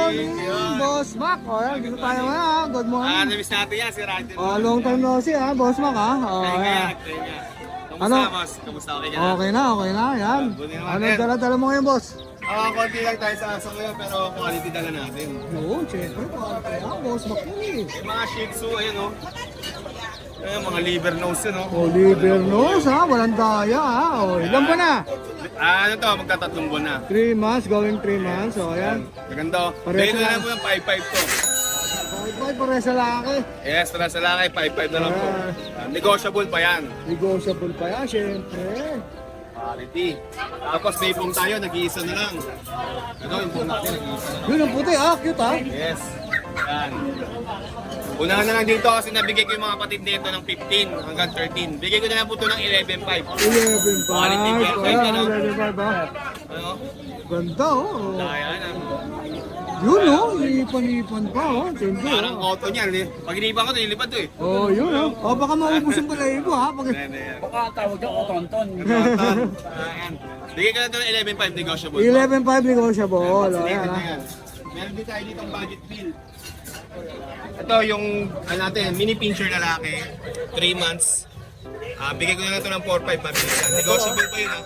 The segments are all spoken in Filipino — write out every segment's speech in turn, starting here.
morning, Boss Mac. O, yan, dito tayo ngayon. Good morning. Namiss natin yan, si Ryder. Long time no see, Boss Mac, ha? O, yan. Kamusta, boss? Kamusta? Okay ka na? Okay na, yan. Buti naman, Ano eh. dala-dala mo ngayon, boss? Konti lang tayo sa aso ngayon, pero quality dala natin. Oo, syempre. Boss Mac yun eh. Yung mga Shih Tzu, ayun o. Ayun, mga liver nose yun o. Oliver Nose, ha? Walang daya, ha? O, ilan ba na? Ano to, magtatatlong buwan na. 3 months, going 3 months. O, yan. Maganda o. Pareho Dahil na lang. lang po yung 5-5 to. Bye, pare sa laki. Yes, tara sa laki, 5-5 na lang po. Negotiable pa yan. Negotiable pa yan, syempre. Quality. Tapos may pong tayo, nag-iisa na lang. Ito yung pong natin, nag-iisa na lang. Yun ang puti, cute, ha? Yes. Yan. Unahan na lang dito kasi nabigay ko yung mga patid nito ng 15 hanggang 13. Bigay ko na lang po ito ng 11.5. 11.5. Quality O, perfect, yan, ano? 11.5, ha? Ano? Ganda, oh. Ayan. Yun, oh. Ipan-ipan pa, oh. Siyempre, Parang oh. cotton yan. Pag inipan ko, nilipad to eh. Oh, yun, oh. Oh, baka maubos yung balahibo, ha? Pag... Ayan. Baka tawag yung otonton. Ayan. Bigay ko na ito ng 11.5 negotiable. 11.5 negotiable. Oh, Ayan. yan, ha? Meron din tayo dito ang budget bill. Ito yung ano natin, mini pincher lalaki, 3 months. Bigay ko na lang ito ng 4.5 mabilis yan. Negotiable pa yun ha.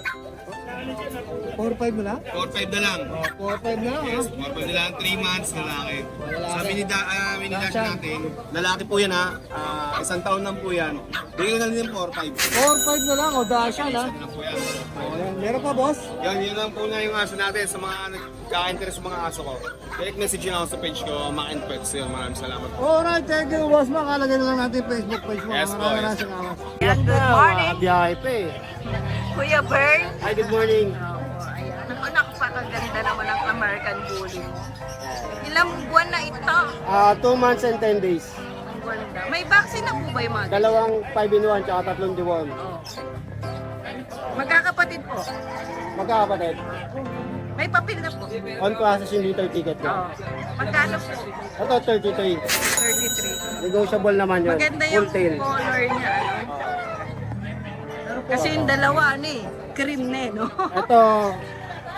4.5 mo na? 4.5 na lang. 4.5 na lang, ha? Yes, 4.5 na lang, 3 months lalaki. Sa mini dash natin, lalaki po yan ha. 1 taon lang po yan. Bigay ko na lang yung 4.5. 4.5 na lang, oh. Dashan, ha? Yan lang po yan. Oh, yan. Meron pa, boss? Yun lang po na yung aso natin sa mga nagka-interest sa mga aso ko. Direct message nyo ako sa page ko, Mac and Pets. Yun, maraming salamat po. Alright, thank you, boss. Makalagay na lang natin yung Facebook page mo. Yes, po, Maraming yes. salamat. Yan, good morning, Biyahe pa, eh. Kuya Bern. Hi, good morning. Ayan. Anak, pakaganda naman ang American Bully mo. Ilang buwan na ito? 2 months and 10 days. Ang ganda. May vaccine na po ba yung mga ganito? Dalawang 5 in 1 tsaka 3 deworm. Oh. Magkakapatid po. Magkakapatid. May papel na po. On process yung liter ticket Oh. ko. Magkano po? Ito 33. 33. Negotiable naman yun. Maganda Full yung tail. color niya. Ano? Kasi yung dalawa, ano eh, cream na eh, no? Ito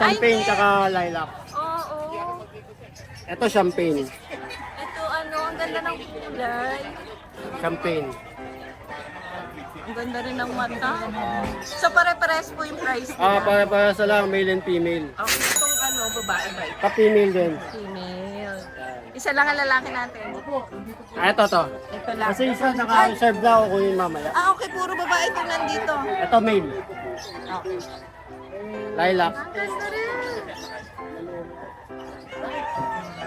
champagne Ay, tsaka lilac. Oo. Ito champagne. Ito ano, ang ganda ng kulay. Champagne. Ang ganda rin ng mata. So pare-pares po yung price nila. Para sa lang male and female. Okay, itong ano, babae ba ito? Pa-female din. Female. Isa lang ang lalaki natin. Ito to. Ito lang. Kasi isa naka-reserve na ako kunin mamaya. Okay, puro babae itong nandito. Ito male. Okay. Lilac. Ang ganda rin.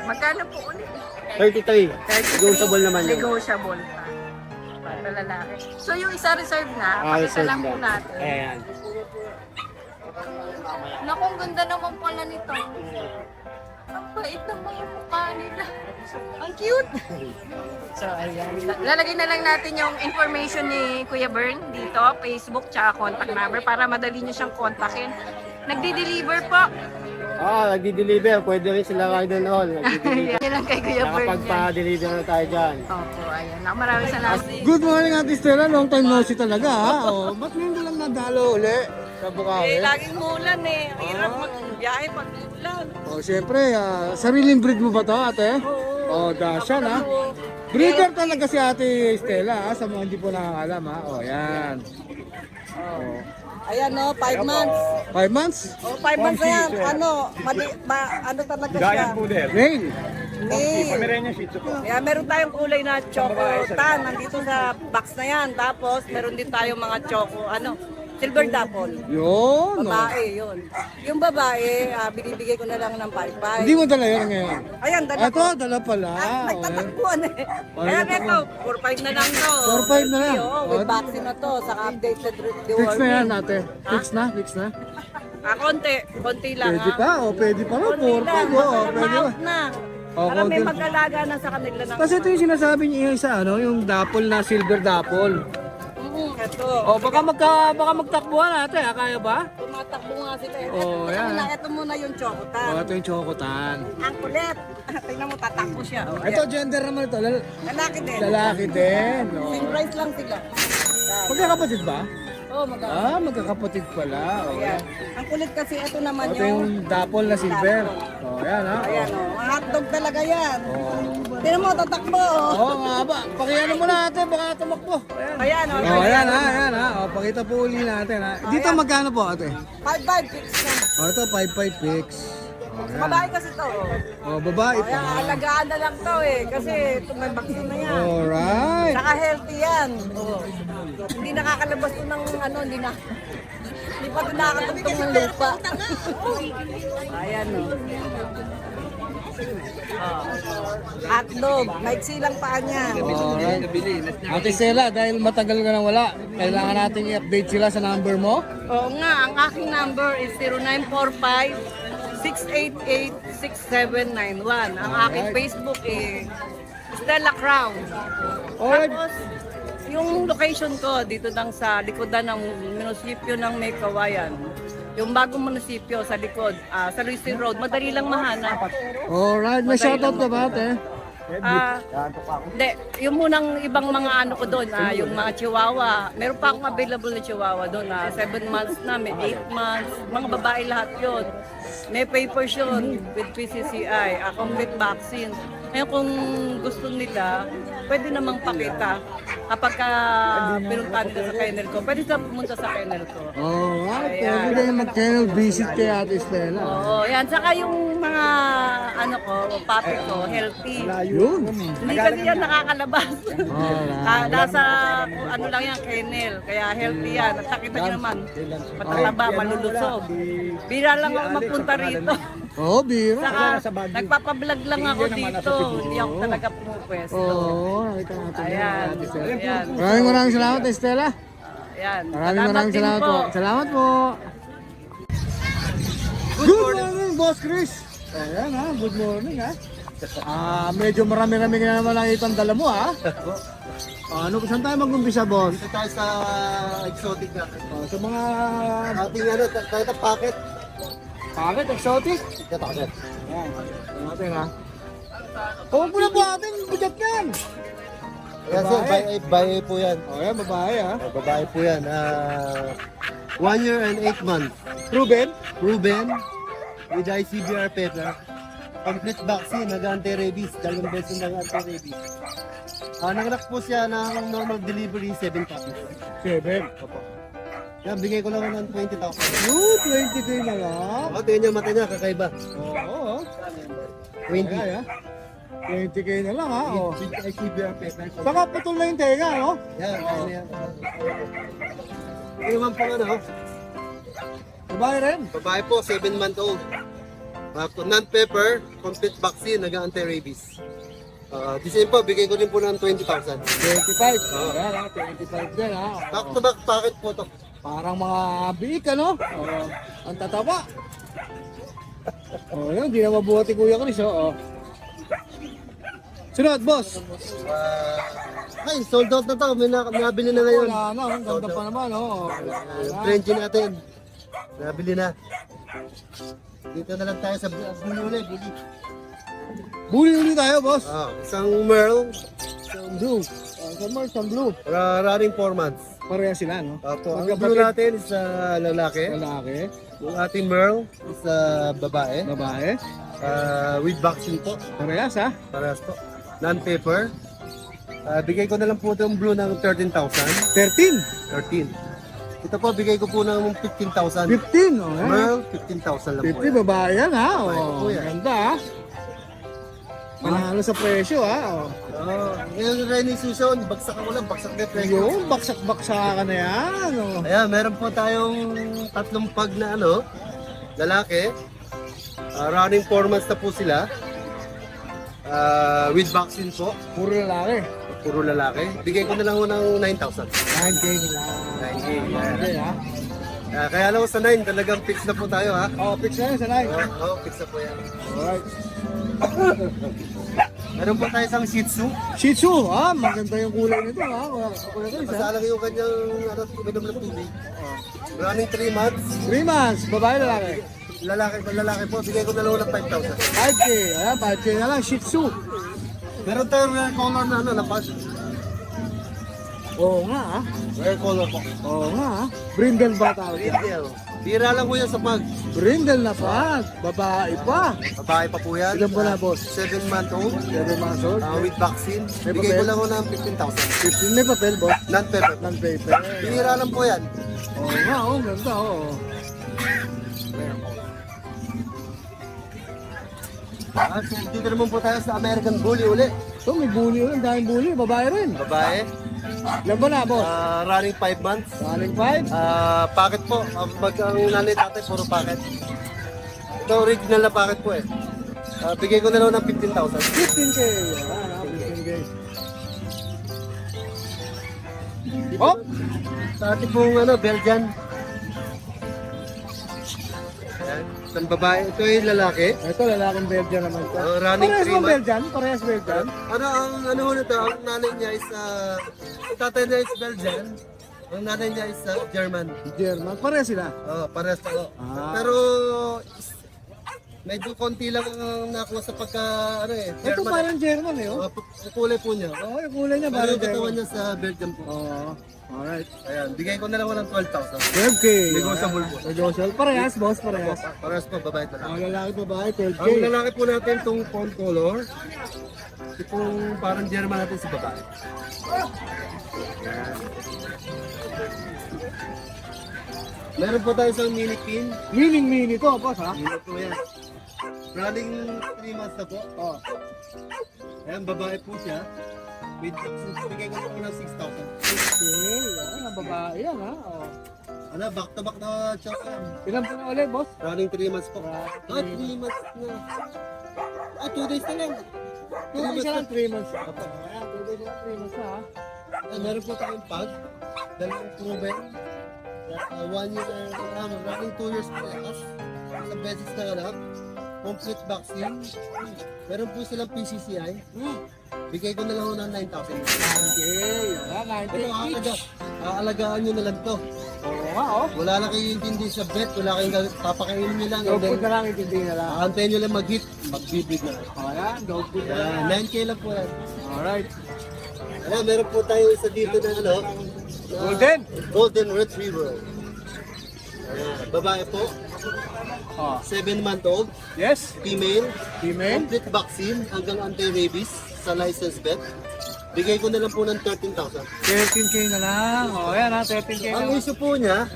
Magkano po ulit? 33. Negotiable naman yun. Negotiable pa. Para lalaki. So yung isa reserve na, pakita Reserve lang po na. natin. Ayan. Naku, ang ganda naman pala nito. Ang bait ng mga mukha nila. Ang cute. So, ayan. Lalagay na lang natin yung information ni Kuya Bern dito, Facebook, tsaka contact number para madali nyo siyang kontakin. Nagdi-deliver po. Nagdi-deliver. Pwede rin sila rider na all. Nagdi-deliver. Yan lang kay Kuya Bern. yan. Nakapagpa-deliver na tayo dyan. Opo, ayan. Maraming salamat. Good morning, Ate Stella. Long time no see talaga, ha? Oh, ba't ngayon ka lang nadalo uli sa Bukawi? Laging mulan eh. Ang hirap magbiyahe pag mulan. Oh, syempre, sariling breed mo ba to, ate? Oh, Dashan, ha? Breeder talaga si Ate Stella, ha? Sa mga hindi po nakakalam, ha? Oh, yan. Oh. Ayan no, 5 months. 5 months? O, 5 months na yan. Ano, ano talaga siya? Male. Kaya meron tayong kulay na choco tan. Nandito sa box na yan. Tapos, meron din tayong mga choco, silver dapple. Yun. Oh. Babae, yun. Yung babae, binibigay ko na lang ng 5-5. Hindi mo dala yun ngayon. Ayan, dala Ito, ko. dala pala. Nagtatakbuhan eh. Kaya ito, 4-5 na lang to. 4-5 na lang. Oo, with vaccine na to. Saka updated Fix na yan, ate. Fix na, fix na. Konti lang Pwede ha. pa, pwede pa. Konti 4-5, lang, oh. Pwede pa. ma-out na. Oh, Para may konti. mag-alaga na sa kanila ng Kasi ito yung sinasabi niya yung isa, yung dapple na silver dapple. ito. Oh, baka magtakbuhan ate, kaya ba? Tumatakbo nga sila eh. Oh, yan. Ito muna yung chocotan. Oh, ito yung chocotan. Ang kulit. Tingnan mo, tatakbo siya. Oh, Ito, gender naman ito. lalaki din. Lalaki din. Same Oh. price lang sila. Magkakapatid ba? Oo, magkakapatid. Magkakapatid pala. Oh, Ayan. Ang kulit kasi ito naman ito yung dapol na silver. Oh, yan ha. Ayan o, mga hotdog talaga yan. Oh. Tingnan mo, tatakbo o. Oo nga ba. Pakiano mo natin, baka tumakbo. Ayan. Ayan o. Oh, ayan ha, ayan ha. Oh, pakita po uli natin ha. Dito magkano po ate? 5-5 fix na. Oh, ito 5-5 fix. Oh, ayan. Babae kasi to. Oh, babae Ayan, pa. alagaan na lang to eh. Kasi ito may vaccine na yan. Alright. Saka healthy yan. Oo. Hindi nakakalabas to ng ano, hindi pa ito nakakatugtong ng lupa. Ayan o. Hotdog, maiksi lang paa niya. Alright. Ate Stella, dahil matagal ka nang wala, kailangan natin i-update sila sa number mo. Oo nga, ang aking number is 0945-688-6791. Ang aking Facebook is Stella Crown. Alright. Tapos, yung location ko dito lang sa likodan ng munisipyo ng May Kawayan. Yung bagong munisipyo sa likod, sa Luisville Road, madali lang mahanap. Alright, may shoutout ka ba ate? Hindi, yung munang ibang mga ano ko doon, yung mga chihuahua. Meron pa akong available na chihuahua doon, 7 months na, may 8 months. Mga babae lahat yun. May papers yun with PCCI, complete vaccine. Ngayon kung gusto nila, pwede namang pakita. Kapag pinuntahan nila sa kennel ko, pwede sila pumunta sa kennel ko. Alright, pwede kayo mag-kennel visit kay ate Stella. Oo, yan. Saka yung mga ano ko, puppy ko, healthy. Yun. Hindi kasi yan nakakalabas. Alright. Nasa ano lang yan, kennel. Kaya healthy yan. At nakita nyo naman, matataba, malulusog. Bira lang ako magpunta rito. Oo, bira. Saka nagpapablog lang ako dito. Hindi ako talaga pumupwesto. Oo, nakita natin yan, Ayan. ate Stella. Ayan. Maraming salamat, ate Stella. Ayan. Maraming din salamat po. Salamat po. Good morning, Boss Chris. Ayan ha, good morning ha. Medyo marami-rami ka na naman nakita ang dala mo ha. Saan tayo mag-umpisa, boss? Dito tayo sa exotic natin. Sa mga Ating kahit ang packet. packet, exotic. Ito packet. Ayan, tingnan natin ha. Huwag mo na po atin, bigat yan. Ayan sir, babae po yan. Ayan, babae ha. Babae po yan. 1 year and 8 months. Proven? Proven with ICBR paper. Complete vaccine, nag-anti-rabies. 2 beses nag-anti-rabies. Nanganak po siya ng normal delivery, 7 puppies. 7. Yan, bigay ko lang ng 20,000. 20k na lang. O, tingnan niyo mata niya, kakaiba. Oo. 20. Ayan ha. 20k na lang ha. Oh. With ICBR paper. Saka putol na yung tenga, no? Yan, ano yan. Ito naman po Babae rin. babae po, 7-month-old. Non-pepper, complete vaccine, nag-anti-rabies. The same po, bigay ko din po ng 20,000. 25. Ayan ha, 25 din ha. Back to back packet po to. Parang mga biik ano? Ang tataba. Yun, di na mabuhat si Kuya Chris oh. Sunod, boss. Ay, sold out na to. May nabili na ngayon. Wala na, ang ganda pa naman oh. Frenchie natin. Nabili na. Dito na lang tayo sa Bully. Bully ulit tayo, boss. Isang Merle, Isang blue. Isang Mars, isang blue. running 4 months. Pareha sila, no? Opo, ang Magkapatid. blue natin is lalaki. Lalaki, Yung ating Merle is babae. babae. With vaccine po. Parehas ha? Parehas po. Non-paper. Bigay ko na lang po itong blue ng 13,000. 13. 13. Ito po, bigay ko po ng 15,000. 15, oh. Merle, 15,000 lang po. 50, babae yan ha. Babae Oh, po yan. ganda ha. Manalo sa presyo ha. Ngayon rainy season, bagsak ako lang, bagsak na presyo. Yun, baksak-baksakan na yan. Oh. Ayan, meron po tayong 3 pag na lalaki. Running 4 months na po sila. With vaccine po, Puro lalaki. puro lalaki. Bigay ko na lang ho ng 9,000. 9K nila. 9K. Okay ha. Kaya lang sa 9, talagang fix na po tayo ha. Fix na yun sa 9. Fix na po yan. Alright. Meron po tayo isang Shih Tzu. Shih Tzu, maganda yung kulay nito ha. Kuya Chris ha. Masala yung kanyang uminom ng tubig. Running 3 months. 3 months, babae lalaki. Lalaki po, bigay ko na lang ng 5,000. 5K, 5K na lang, Shih Tzu. Meron tayong color na lapas. Oo nga ah. Rare color po. Oo nga ah. Brindle ba tawag yan? Brindle. Bira lang po yan sa pag. Brindle na pag. Babae pa. Babae pa po yan. Ilan po na, boss? 7-month-old. 7 months old. With vaccine. May Bigay ko papel? lang ko ng 15,000. 15 may papel, boss. Non-paper. Non-paper. Bira lang po yan. Oo nga, oo. Ganda, oo. At dito naman po tayo sa American Bully uli. So, may bully ulit. Daming bully. Babae rin. Babae. Ilan ba na, boss? Running 5 months. Running 5? Packet po. Pag ang nanay tatay, puro packet. Ito original na packet po eh. Bigay ko na lang ng 15,000. 15K. Yan, 15K. Hop! Sa ating pong Belgian. Ayan. Isang babae. Ito yung lalaki. Ito, lalaking Belgian naman to. Running Parehas 3 mo months. Belgian? Parehas Belgian? Ano ho nito? Ang nanay niya is tatay niya is Belgian. Ang nanay niya is German. German. Parehas sila. Parehas po. Ah. Pero medyo konti lang ang nakuha sa pagka Ito German. parang German eh, oh. Ang kulay po niya. Oo, yung kulay niya Pero parang yung katawan German. niya sa Belgium po. Oo. Alright. Ayan, bigay ko na lang ng 12,000. 12K. Negotiable po. Negotiable. Parehas, boss. Parehas. Parehas po, babae talaga. Ang lalaki babae, 12K. Ang lalaki po natin itong phone color. Itong parang German natin si babae. Ayan. Meron po tayo isang mini pin. Mini to, boss, ha? Mini po yan. Running 3 months na po. Oh. Ayan, babae po siya. With vaccines, bigay ko po ng 6,000. Okay. Yan, ang babae yan, ha? Oh. Back to back na choke yan. Ilan po na ulit, boss? Running 3 months po. Running 3 months na. 2 days na lang. 2 days na lang, 3 months. Ayan, 2 days na lang, 3 months na, ha? Meron po tayong pag. Dalawang proven. 1 year, running 2 years po lakas. Isang beses na anak. Complete vaccine. Meron po silang PCCI. Bigay ko na lang ng 9,000. Okay. Yan, 90 each. Aalagaan nyo na lang to. Oo nga, oh. Wala na kayong intindi sa vet. Wala kayong papakainin nyo lang. Dog And then, food na lang, itindi na lang. aantayin nyo lang mag-hit. Magbibig na. Ayan, dog food na lang. 9K lang po yan. Alright. Ayan, meron po tayo isa dito na Golden. Golden Retriever. Ayan, babae po. Oh. 7-month-old. Yes. Female. Female. Complete vaccine hanggang anti-rabies sa licensed vet. Bigay ko na lang po ng 13,000. 13K na lang. O, yan ha, 13K na Ang lang. issue po niya,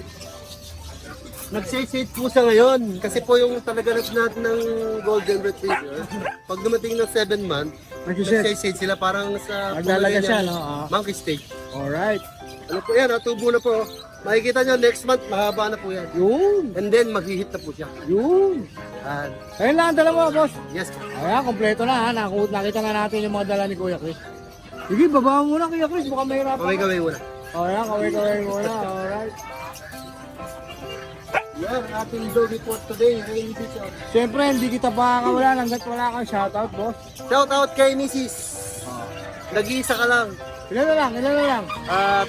nag-shade po siya ngayon. Kasi po yung talaga natin ng Golden Retriever, pag dumating ng 7 months, Nag-shade. nag-shade sila parang sa Naglalaga kulay siya, niya, no? Ah. monkey stage. Alright. Ano po yan, tubo na po. Makikita nyo next month, mahaba na po yan. Yun. And then, mag-hit na po siya. Yun. And, Ayun lang, dala mo, boss. yes po. Ayan, kompleto na ha. Nakita na natin yung mga dala ni Kuya Chris. Sige, baba mo muna, Kuya Chris. Baka mahirapan. Kaway-kaway muna. Ayan, kaway-kaway muna. Alright. Yan, ating dog report today. Ay, Siyempre, hindi kita pakakawalan hanggat wala kang shoutout, boss. shout out kay Mrs. Nag-iisa ka lang. Ilan na lang, ilan na lang.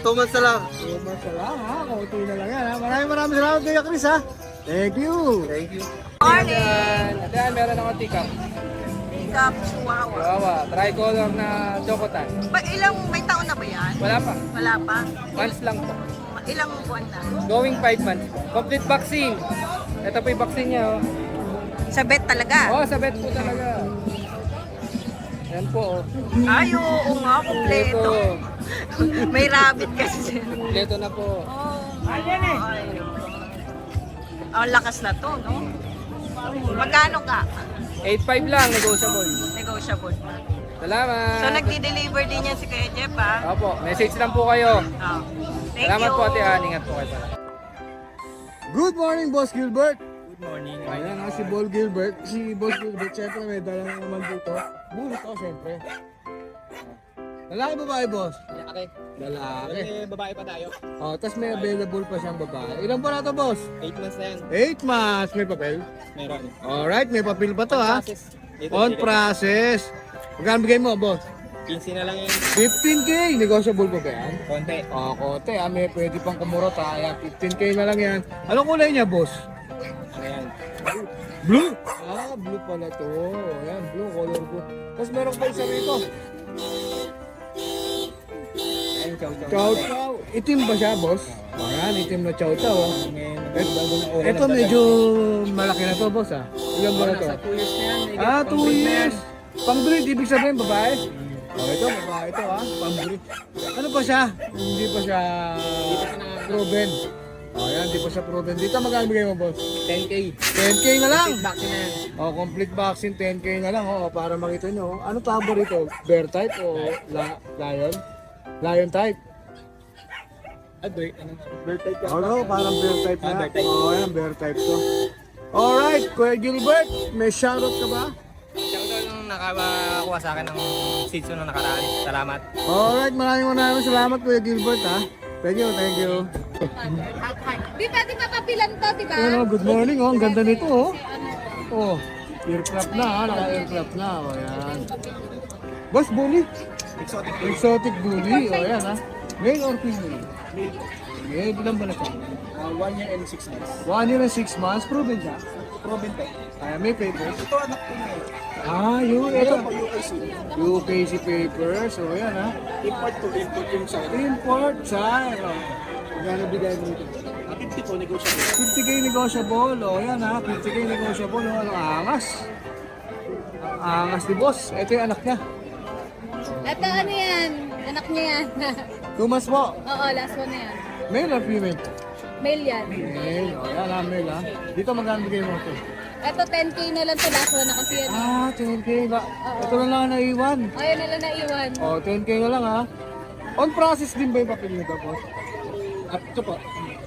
2 months na lang. Basta lang ha, kaunti na lang yan ha. Maraming salamat Kuya Chris ha. Thank you. Thank you. Morning! Ayan, meron ako tikap. Pickup, chihuahua. Wawa, tricolor na chocotan. May taon na ba yan? Wala pa. Wala pa. Months lang po. Ilang buwan na? Going 5 months. Complete vaccine. Ito po yung vaccine niya. Oh. Sa vet talaga? Oh, sa vet po talaga. Yan po. Oh. Ay, oo nga, kompleto. May rabbit kasi. Kompleto na po. Oh, ayan eh. Ang lakas na to, no? Magkano ka? 8.5 lang, negotiable. Negotiable pa. Salamat. So, nagdi-deliver din yan si Kuya Jeff, ha? Opo, message lang po kayo. Oh. Thank Salamat you. po ate Han. Ingat po kayo pala. Good morning, Boss Gilbert. Good morning. Ayan ha, si Boss Gilbert. Si Boss Gilbert, syempre may dala na naman dito. Bulit ako, syempre. Lalaki babae, boss? Okay. Lalaki. babae pa tayo. Oh, tapos may available pa siyang babae. Ilan pa na to, boss? 8 months na yan. 8 months. May papel? Meron. Alright, may papel pa to ha. On process. Magkano bigay mo, boss? 15 na lang yan. 15K. Negotiable pa ba yan? Konti. Oh, kote. May pwede pang kumurot ha. Ayan, 15K na lang yan. Anong kulay niya, boss? Ayan. Blue? Blue pala to. Ayan, blue, color blue. Tapos meron pa isa rito. Ayan, Chow chow. Itim ba siya, boss? Ayan, itim na chow chow. Oh. Ito medyo malaki na to, boss ah. Ilan ba na to? 2 years na yan. Ah, 2 years. Pang-breed, ibig sabihin, babae? Oh, ito, babae ito ah. Pang-breed. Ano pa siya? Hindi pa siya proven. Oh, yan, hindi pa siya proven. Dito magkano bigay mo, boss? 10K. 10K na lang. Vaccine na yan. Oh, complete vaccine, 10K na lang. Oh, para makita nyo. Ano tabo rito? Bear type o lion? Lion type. Bear type yan. Ano, parang bear type na. bear type. Oh, yan, bear type to. Alright, Kuya Gilbert, may shoutout ka ba? Shoutout nung nakakuha sa akin ng season nung nakaraan. Salamat. Alright, maraming salamat Kuya Gilbert ha. Thank you, thank you. Di pwede mapapilan to, di ba? Hello, good morning oh. Ang ganda nito oh. Oh, aircraft na ha. Naka-aircraft na. Oh, yan. Boss, bully. Exotic bully. Oh, yan ha. Male or female? Male. Bilang ba na siya? 1 year and 6 months. 1 year and 6 months. Proven siya. Proven pa. Ay, may papers. Ito anak ko niya. Ah, yun. Ito. UKC. UKC papers. So, yan ha. Import to import yung sa Import siya. Magkano bigay mo ito? 50 po negotiable. 50k negotiable. O yan ha. 50k negotiable. O, ano, angas. Ang angas ni boss. Ito yung anak niya. Ito ano yan? Anak niya yan. 2 months po. Oo, last one na yan. Male or female? Male yan. Male. O yan ha, male ha. Dito magkano bigay mo ito? Ito 10K na lang to, last one na kasi yan. Ah, 10k ba? Ito na lang ang naiwan. Ayun na lang naiwan. O, 10k na lang ha. On process din ba yung papel nito boss? Ito po.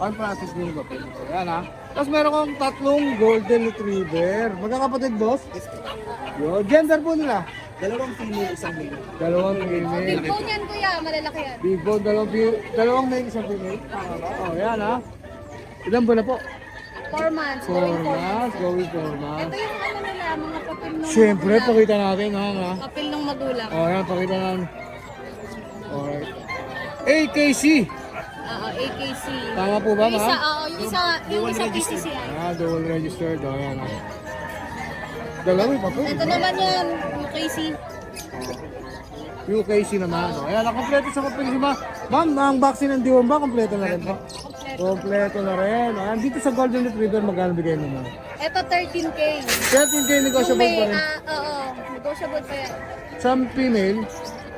On process din yung papel nito. Yan ha. Tapos meron kong 3 golden retriever. Magkakapatid boss? Yo, gender po nila? Dalawang female, isang male. Dalawang Big female. bone yan kuya, malalaki yan. Big bone, dalawang male, isang female. Oh, yan ha. Ilan ba na po? 4 months, 4 going 4 months. months, going 4 months. Ito yung ano nila, mga papel ng Siyempre, magulang. pakita natin ha. Papel ng magulang. Oh, yan, pakita natin. Alright. AKC. Oo, AKC. Tama po ba, Yung isa, ma'am? oo, yung isa PCCI. Ah, dual registered. Oh, yan ha. Dalawa pa po. Ito naman yan, UKC. UKC naman. Oh, ayan, kompleto sa papel si ma'am. Ma'am, ang vaccine ng Diwan ba? Kompleto na rin po. Kompleto na rin. Ayan, dito sa Golden Retriever, magkano bigay mo ma'am? Ito 13K. 13k Yung negotiable may, pa rin. oo, negotiable pa yan. Sa female,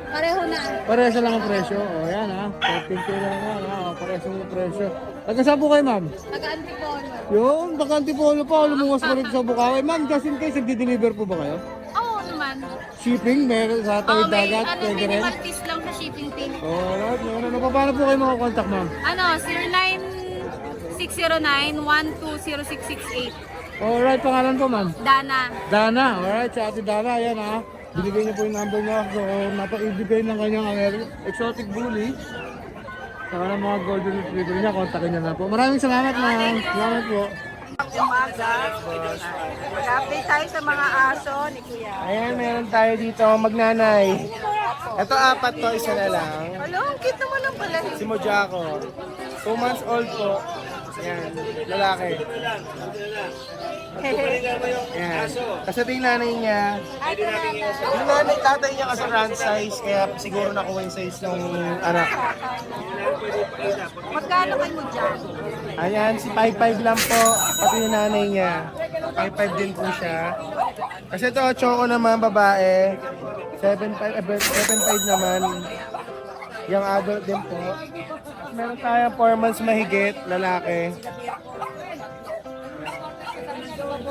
Pareho na. parehas lang ang presyo. O, ayan ha. 13k na lang yan ha. Parehas lang ang presyo. Nagkasaan po kayo ma'am? Taga-Antipolo. Yung, bakantipolo pa. Lumuwas pa rin sa Bukawi. Ma'am, just in case, nagdi-deliver po ba kayo? Oo naman. Shipping, meron sa Oo, tawid may dagat, ano, pwede rin. minimal fees lang sa shipping fee. Alright, meron. Paano po kayo makakontakt ma'am? Ano, 09-609-120668. Alright, pangalan po ma'am? Dana. Dana, alright, si Ate Dana, ayan ha. Binigay niyo po yung number niya, so napaibigay ng kanyang exotic bully. Saka ng mga golden retriever niya, kontakin niya na po. Maraming salamat ma'am. Salamat po. Umaga. Mag-update tayo sa mga aso ni Kuya. Ayan, meron tayo dito, magnanay. Ito 4 to, isa na lang. Hello, ang cute naman ang pala. Si Mojako. 2 months old po. Ayan, lalaki. Ayan. Kasi ito yung nanay niya. Yung nanay, tatay niya kasi round size, kaya siguro nakuha yung size ng anak. Magkano kayo dyan? Ayan, si 5'5 lang po, pati yung nanay niya. 5'5 din po siya. Kasi ito, choco naman, babae. 7'5 naman. Young adult din po. Meron tayong 4 months mahigit, lalaki.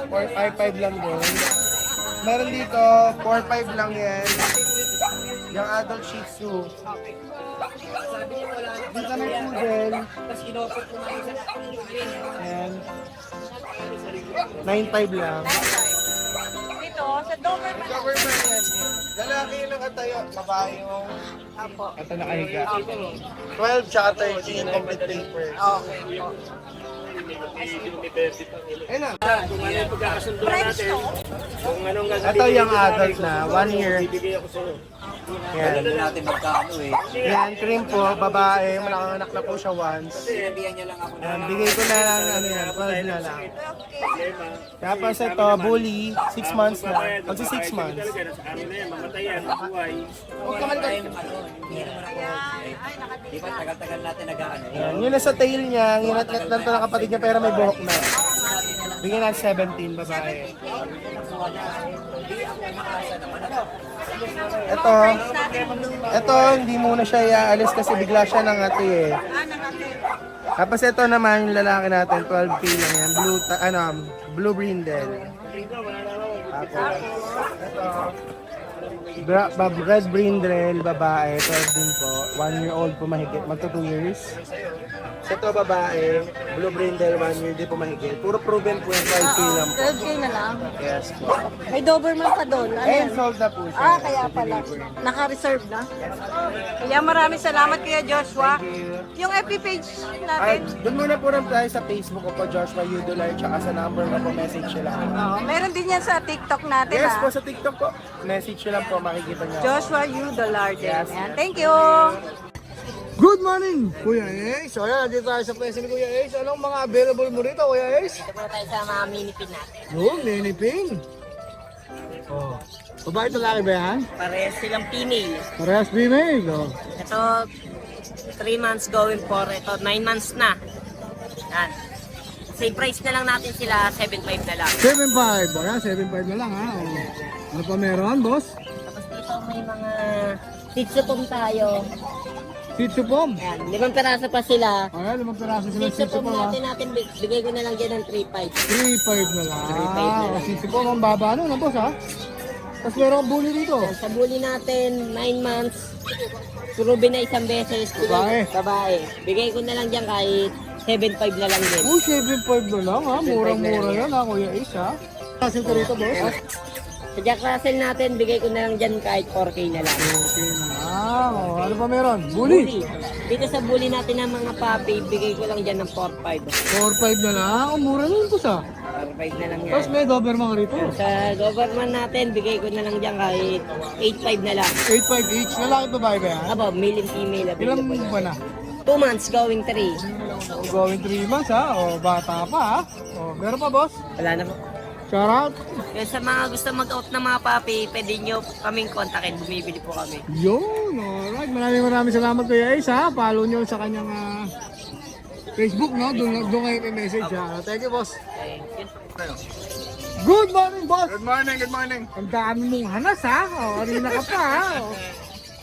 4'5 lang din. Meron dito, 4'5 lang yan. Young adult Shih Tzu. Dito may poodle. Ayan. 9'5 lang. Dito, sa Doberman. Government yan. Lalaki yung nakatayo. Babae yung ito nakahiga. 12 tsaka 13 complete paper. Okay. Ayun na. French to? Ito yung adult na. 1 year. Yan. Yan, cream po. Babae. Malaking anak na po siya once. Yan, bigay ko na lang ano yan. 12 na lang. Tapos ito, bully. 6 months na. Magsi 6 months. Di ba tagal-tagal natin nag-ano? Yan, yun na sa tail niya, nginat-ngat lang to ng kapatid niya pero may buhok na. Bigyan natin 17, babae. Ito, hindi muna siya iaalis kasi bigla siya nangati eh. Tapos ito naman yung lalaki natin, 12K lang yan. Blue brindle. Tapos, red brindle, babae, 12 din po. 1 year old po mahigit, magto 2 years. Ito babae, blue brindle, 1 year din po mahigit. Puro proven po yung 12K lang po. 12K na lang. Yes po. May Doberman pa doon. Ano And yan? sold na po siya. Kaya pala. Naka-reserve na. Kaya maraming salamat Kuya Joshua. Yung FB page Ay, natin. doon muna po rin tayo sa Facebook ko po, Joshua Udolar, tsaka sa number ko po, message nyo lang. Oo, meron din yan sa TikTok natin Yes ha. po, sa TikTok po. Message nyo lang po, makikita nyo. Joshua U. Dolarde. Yes. Yan. Thank you. Good morning, Kuya Ace. So, ayan, nandito tayo sa pwesto ni Kuya Ace. Anong mga available mo rito, Kuya Ace? Ito po tayo sa mga mini-pin natin. Yung niniping. Oh. Babae at lalaki ba yan? Parehas silang female. Parehas female. Oh. Ito, 3 months going for ito. 9 months na. Yan. Same price na lang natin sila, 7.5 na lang. 7.5. Ayan, 7.5 na lang ha. Oh. Ano pa meron, boss? Tapos dito may mga Shih tayo. Shih Tzu Pom. Ayan, 5 peraso pa sila. Ayan, 5 peraso sila Shih Shih Tzu Pom ha. natin, bigay ko na lang dyan ng 3.5. 3.5 na lang. 3.5 na lang. Shih Tzu Pom, ang baba nun, boss ha. Tapos meron kang bully dito. Sa bully natin, 9 months. Surubin na isang beses. Babae. Babae. Bigay ko na lang dyan kahit 7.5 na lang din. Uy, 7.5 na lang ha. Murang-mura yan ha, Kuya Ace ha. Kasi ka rito, boss. Sa Jack Russell natin, bigay ko na lang dyan kahit 4K na lang. Okay na lang. Oh, ano pa meron? Bully. Dito sa bully natin ng mga puppy, bigay ko lang dyan ng 4.5. 4.5 na lang. Oh, mura na yun, boss ha. 4.5 na lang yan. Tapos may Doberman ka rito. Sa government natin, bigay ko na lang dyan kahit 8.5 na lang. 8.5 each. Lalaki babae ba yan? Aba, male and female. Ilang available. ba na? 2 months going 3. Going 3 months ha. O, bata pa ha. O, meron pa boss? Wala na po. Shout out. Kaya sa mga gusto mag-out ng mga puppy, pwede nyo kaming kontakin. Bumibili po kami. Yun. Alright. Maraming salamat Kuya Ace ha. Follow nyo sa kanyang Facebook no. Doon kayo may message ha. Thank you boss. Good morning boss. Good morning, good morning. Ang dami mong hanas ha. O, arena ka pa ha. O.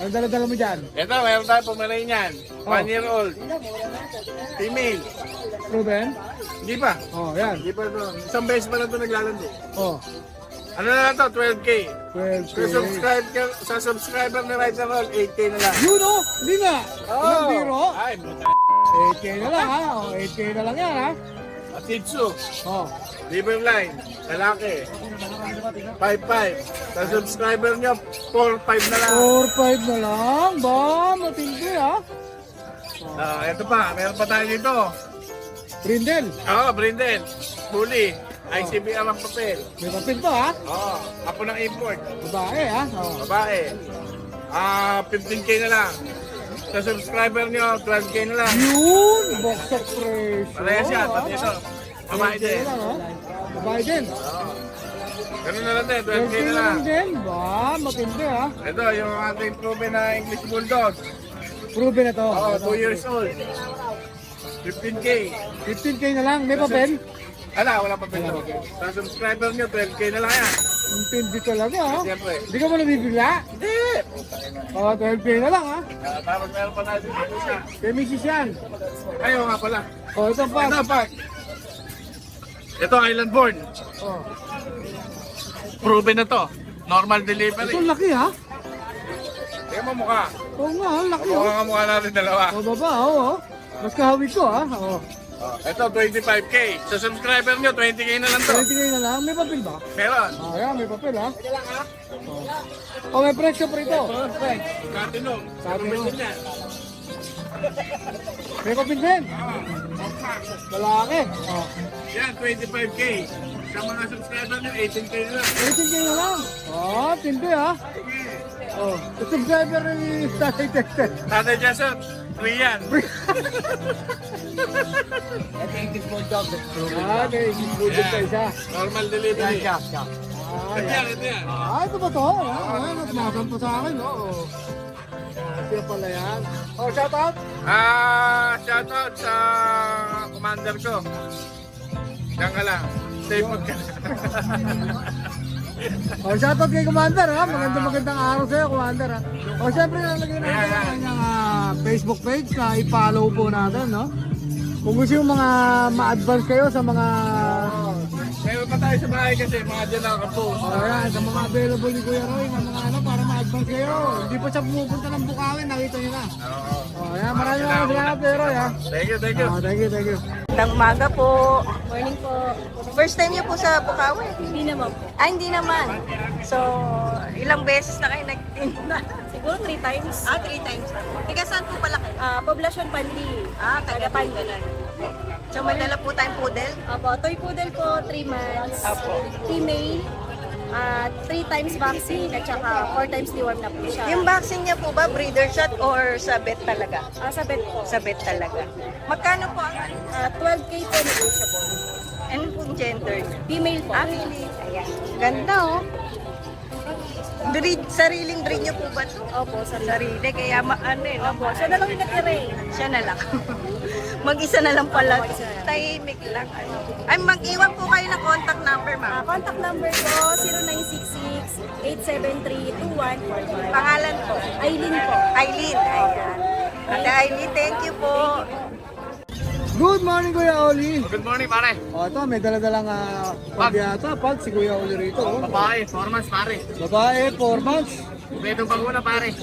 Ano dala-dala mo dyan? Ito, mayroon tayo Pomeranian. 1 year old. Female. Ruben? Hindi pa. O, yan. Hindi pa ito. Isang beses pa lang ito naglalandi. O. Ano na lang ito? 12K. 12K. Sa subscriber na Right na Roll, 8K na lang. Yun o. Hindi nga. Walang biro. Ay, 8K na lang ha. O, 8K na lang yan ha. Shih Tzu. O. Liver line. Lalaki. 5.5. Sa subscriber nyo, 4.5 na lang. 4-5 na lang. Ba, matindi ha. Ito pa, meron pa tayo dito. Brindle. Oo, Brindle. Bully. ICBR ang papel. May papel to ha. Oo, apo ng import. Babae ha. O. Babae. 15K na lang. Sa subscriber nyo, 12K na lang. Yun. Box of presyo. Parehas yan, pati ito. Babae 12K din. na lang, ha? Babae din. Ganun na lang din, 12K 12K na na lang. lang din. Ba, matindi ha. Ito, yung ating proven na English Bulldog. Proven na to. Oo, 2 years old. 15K. 15K na lang. May papel. Wala pa pala. Sa subscriber nyo, 12K na lang yan. Ang tindi talaga ha. Siyempre. Hindi ka mo nabibigla. Hindi! O, 12K na lang ha. Tapos meron pa tayo dito siya. Kay Mrs. yan. Ayaw nga pala. O, ito pa. Ito pa. Ito, Island Born. O. Proven na to. Normal delivery. Ito laki ha. Tingnan mo mukha. Oo nga, ang laki Mukha ha. ka mukha natin dalawa. O, baba o. Mas kahawig ko ha. O. Ito, 25K. Sa subscriber nyo, 20K na lang to. 20K na lang. May papel ba? Meron. Ah, yan, may papel ha. O, may presyo pa rito. Perfect. Katinog. Katinog. Meron yan. May papel din. Lalaki. O. Yan, 25K. Sa mga subscriber nyo, 18K na lang. 18K na lang. Oh, tindi ha. Oh, the subscriber ni Tatay Tester. Tatay Jason, free yan. Ah, may ibigay pa isa. Normal delivery. Ah, Ito yan. yan, ito yan. Ah, ito ba to? Ayan, at nasan pa sa akin, oh. Siya pala yan. Oh, shout out. Shoutout sa commander ko. Diyan ka lang. Stay put ka. Oh, shout out kay Commander ha. Magandang araw sa'yo, Commander ha. Oh, syempre nalagay natin ang kanyang Facebook page na i-follow po natin, no? Kung gusto yung mga ma-advance kayo sa mga Meron pa tayo sa bahay kasi mga dyan nakapost. oh, yan, sa mga available ni Kuya Roy ng mga ano para ma-advance kayo. Hindi pa siya pumupunta ng Bukawin, nakita niyo na. Oo. Oh, yan, maraming salamat Kuya Roy ha. Thank you, thank you. Oh, thank you, thank you. Magandang umaga po. Morning po. First time niyo po sa Bukawi? Hindi naman po. Ah, hindi naman. So, ilang beses na kayo nagtinda? Siguro 3 times. Ah, 3 times na po. Tiga saan po pala kayo? Poblasyon Pandi. Ah, taga Pangalan. So, may dala po tayong poodle? Apo, toy poodle po, 3 months. Apo. Female. 3 times vaccine at saka 4 times deworm na po siya. Yung vaccine niya po ba, breeder shot or sa vet talaga? Sa vet po. Sa vet talaga. Magkano po ang 12K po negotiable. ano pong gender niya? Female po. Ah, Lily. Ayan. Ganda oh. Breed, sariling breed niyo po ba ito? Opo, Sarili, kaya ano eh, no? Opo, siya na lang yung natira eh. Siya na lang. Mag-isa na lang pala. Tahimik lang. Ano. Ay, mag-iwan po kayo ng contact number, ma'am. Contact number ko, 0966-873-2145. Pangalan po? Aileen po. Aileen. Ayan. Ate Aileen, thank you po. Good morning Kuya Oli. Good morning, pare. Oh, ito may dala-dalang pag yata, pag si Kuya Oli rito. Oh. Babae, 4 months, pare. Babae, 4 months. Medyo panguna, pare.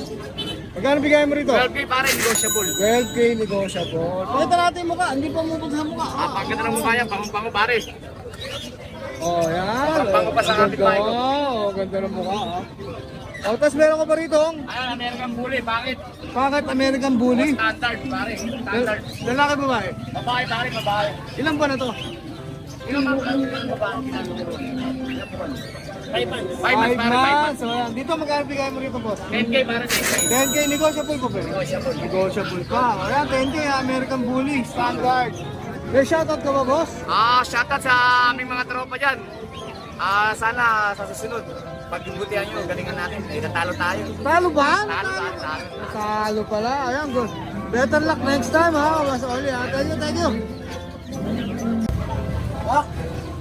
Magkano bigay mo rito? 12K, pare, negotiable. 12K negotiable. Pakita natin yung mukha, hindi pa mupag sa mukha. Pagkita ng mukha yan, pango-pango, pare. Oh, yan. Pango pa sa Ang kapitbahay ko. ganda. Oh, ganda ng mukha. Oh, tapos meron ka pa rito. Ayan, American Bully, bakit? Bakit American Bully? Standard, pare. Standard. Lalaki babae? Babae, pare, babae. Ilan ba na to? Ilang babae? 5 months. 5 months, 5 pare, 5 months. months. So, yan. Dito magkano bigay mo rito, boss? 10K, pare, 10K. 10K negotiable pa ba? Negotiable pa. O yan, 10K American Bully, standard. May shoutout ka ba, boss? Shoutout sa aming mga tropa dyan. Sana sa susunod, pagbutihan nyo, galingan natin. Natalo tayo. Talo ba? Talo. Talo pala. Ayan, good. Better luck next time, ha? Mas Oli, ha? Thank you, thank you.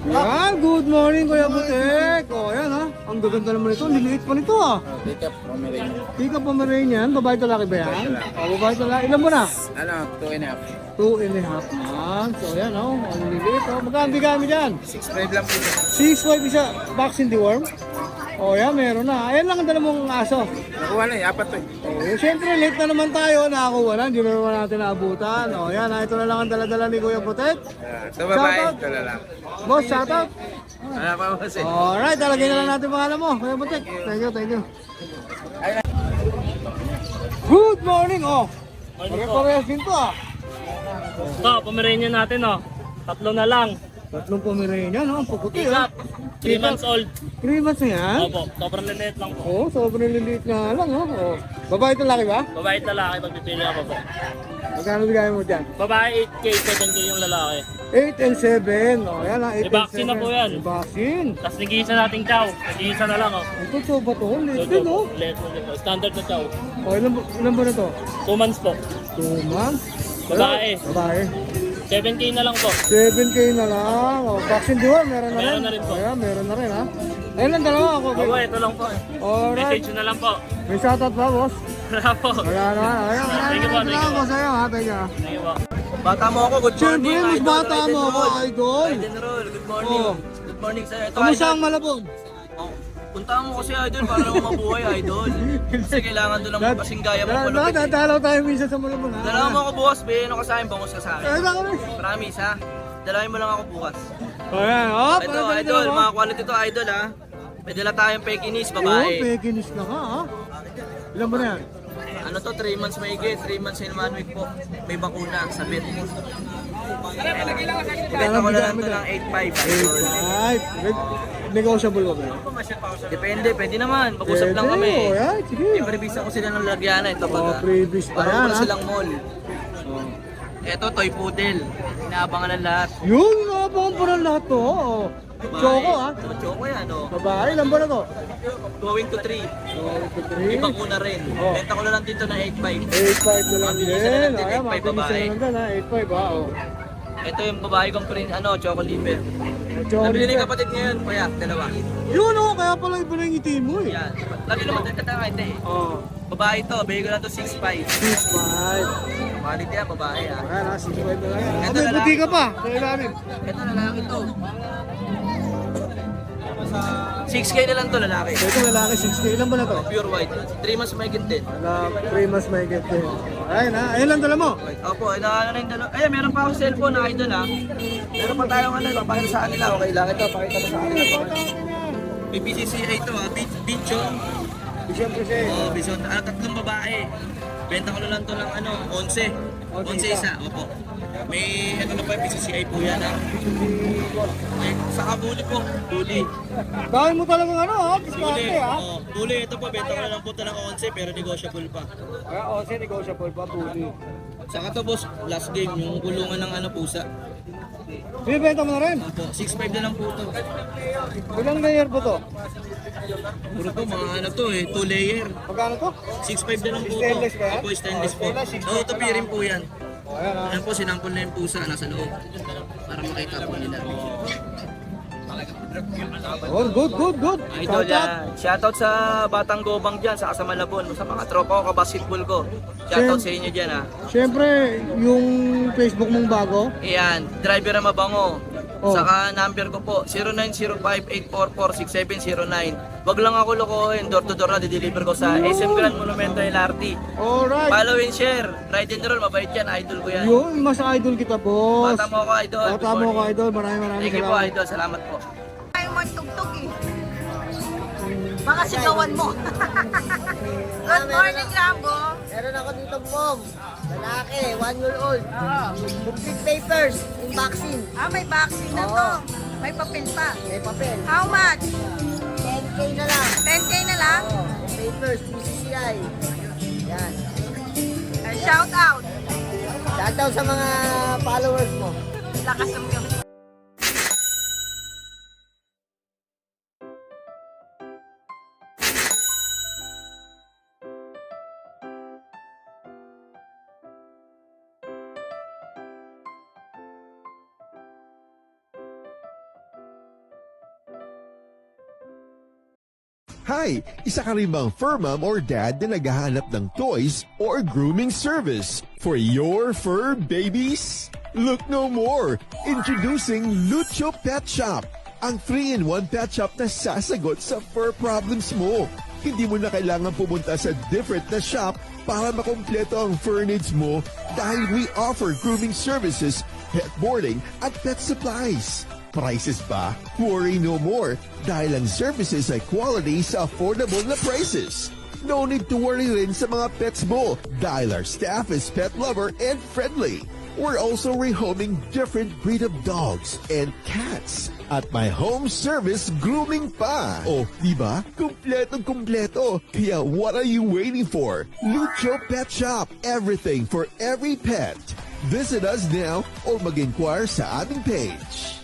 Yan, good morning, Kuya Butek. O, ayan, ha? Ang gaganda naman ito. Liliit pa nito, ha? Tika Pomeranian. Babae talaki ba yan? O, babae talaki. Ilan mo na? 2.5. 2.5 months. So, ayan, o. Ang liliit, o. Magkano bigay mo dyan? 6.5 lang po. 6.5 isa. Vaccine deworm? O, yan, meron na. Ayan lang ang dala mong aso. Nakuha na, 4 to. Oh, siyempre late na naman tayo, nakakuha na, hindi na naman natin naabutan. O yan, ito na lang ang dala-dala ni Kuya Putet. Ito babae, Shoutout. ito na lang. Boss, shoutout. Wala pa ba kasi? Alright, talagay na lang natin pangalan mo, Kuya Putet. Thank you, thank you. Good morning, oh. Pare-parehas din to, ah. Ito, Pomeranian natin, oh. 3 na lang. Tatlong Pomeranian, no? Ang puputi, Pick ah. up. 3 months old. 3 months na yan? Opo, sobrang lilit lang po. Oh, sobrang liliit nga lang, oh. Oh. Babae ito laki ba? Babae at lalaki, pagpipili ako po. Magkano bigay mo dyan? Babae 8K, 7K yung lalaki. 8 and 7. Oh, yan, ah. 8 and 7. I-vaccine na po yan. I-vaccine. Tapos nag-iisa nating chow. Nag-iisa na lang, oh. Ito, so ba to? Late din, oh. Lilit mo din po. Standard na chow. Oh, ilan ba na to? 2 months po. 2 months? Babae. Babae. 7K na lang po. 7K na lang. Oh, vaccine deworm, meron na rin. Meron na rin po. Ayan, meron na rin ha. Ayun lang dalawa ako. Opo, ito lang po. Alright. Message na lang po. May shoutout ba, boss? Wala po. Wala naman. Ayan, Thank you po, thank you salamat po. po sa'yo ha. Thank you ha. Thank you po. Bata mo ako, good Siyempre, morning. mas Idol, bata Idol mo ako, Roll. idol. Idol, good morning. Oh. Good morning sir. Ito, Kamusta Idol. ang Malabog? Oh, puntahan mo kasi idol para naman mabuhay idol. Kasi kailangan doon lang kasing gaya mo palupit. Dadalaw tayo minsan sa Malabog ha. Dalawa mo ako bukas, ano ka sa akin, bangos ka sa akin. Ayun ako rin. Promise ha. Dalawin mo lang ako bukas. Ayan, oh. Ito idol, mga quality to idol ha. May dala tayong Pekinese Oh, babae. pekinis ka ha. Ilan ba na yan? Ano to, 3 months maigit, 3 months in 1 week po. May bakuna sa vet. Benta ko na lang to ng 8.5 idol. 8.5. Negotiable ba ba yun? Depende, pwede naman. Pag-usap lang kami. Oh, yan, sige. I-prebisa ko sila ng lagyanan. Ito Oh, pag previous pa parang yan wala ha. silang mall. Ito, toy poodle. Inaabangan ng lahat. Yun, nakapangan pa ng lahat to. Oh. Babae. Choco, ha? Choco yan, oh. Babae, ilan ba na to? Going to 3. May 3. bakuna rin. Oh. Benta ko na lang dito na 8.5. 8.5 na lang Mabilis din. na lang din, Ayan, 8.5 mabilis na babae. lang din, ha? 8.5, ha? Oh. Ito yung babae kong print, Choco Liver. Choco Nabili ni Liver. kapatid ngayon, kuya, dalawa. Yun, oh, kaya pala iba na yung ngiti mo, eh. Yan. Lagi naman ito hindi. Oh, Babae to, bigay ko lang to 6.5. 6.5. Quality yan, babae ah. Ayan, ha? 6.5 na lang yan. Ito, Ah, may lalaki puti ka to. pa. Sa ilalim. Ito lalaki to. 6K na lang to lalaki. Ito, lalaki, 6K. Ilan ba na to? Pure white. 3 months may din. Wala, 3 months may get din. Ayan, ha? Ayan lang dala mo. Opo, ano na yung dalawa. Ay, meron pa akong cellphone na idol ha. Meron pa tayong papakita sa kanila. Okay lang ito, pakita mo sa kanila. May PCCA ito ha, Bicho. Siyempre siya, eh. Oh, Bicho. Tatlong babae. Benta ko na lang to ng 11. 11 isa, opo. May na pa PCCI po yan ha. Eh, saka bully po, bully. Dahil mo talagang ano, ha? Bully, Diskarte, ha? oh, bully. Ito po, benta ko na lang po ito ng 11 pero negotiable pa. Kaya, oh, siya, negotiable pa, puli. Saka to boss, last game, yung kulungan ng pusa. Binibenta mo na rin. Opo, 6.5 na lang po ito. Ilang layer po to? Puro po, mga 2 layer. Magkano to? 6.5 na lang po ito. Stainless ba yan? Opo, stainless po. Stainless, 6.5 Oo, tupirin po yan. Oh, ayan, ha? Ayan po, sinampol na yung pusa, nasa loob. Para makita po nila. Oh, good, good, good. Idol Shout out. yan. Shoutout sa Batang Gobang dyan, sa Malabon, sa mga tropa ko, kabasketball ko. Shoutout sa inyo dyan ha. Siyempre, yung Facebook mong bago, Ayan, driver na mabango. Oh. Saka number ko po, 0905-844-6709. Wag lang ako lokohin, door to door na, dideliver ko sa SM Grand Monumento LRT. alright. Follow and share, ride and roll, mabait yan, idol ko yan. Yun, mas idol kita, boss. Bata mo ako, idol. Bata mo ako, idol. Maraming Thank you po, salamat. idol. Salamat po. Ayaw magtugtog eh. Baka sigawan mo. Good morning, Rambo. Meron ako dito, mom. Lalaki, 1 year old. Complete papers, yung vaccine. May vaccine na to. May papel pa. May papel. How much? 10K na lang. 10K na lang? Papers, PCCI. Yan. Shout out. Shoutout sa mga followers mo. Lakas ng Diyos. Hi! Isa ka rin bang fur mom or dad na naghahanap ng toys or grooming service for your fur babies? Look no more! Introducing Lucho Pet Shop, ang 3-in-1 pet shop na sasagot sa fur problems mo. Hindi mo na kailangan pumunta sa different na shop para makompleto ang fur needs mo dahil we offer grooming services, pet boarding at pet supplies. Prices ba? Worry no more dahil ang services ay quality sa affordable na prices. No need to worry rin sa mga pets mo dahil our staff is pet lover and friendly. We're also rehoming different breed of dogs and cats at my home service grooming pa. Oh, di ba? Kumpletong-kumpleto. Kaya what are you waiting for? Lucho Pet Shop. Everything for every pet. Visit us now or mag-inquire sa aming page.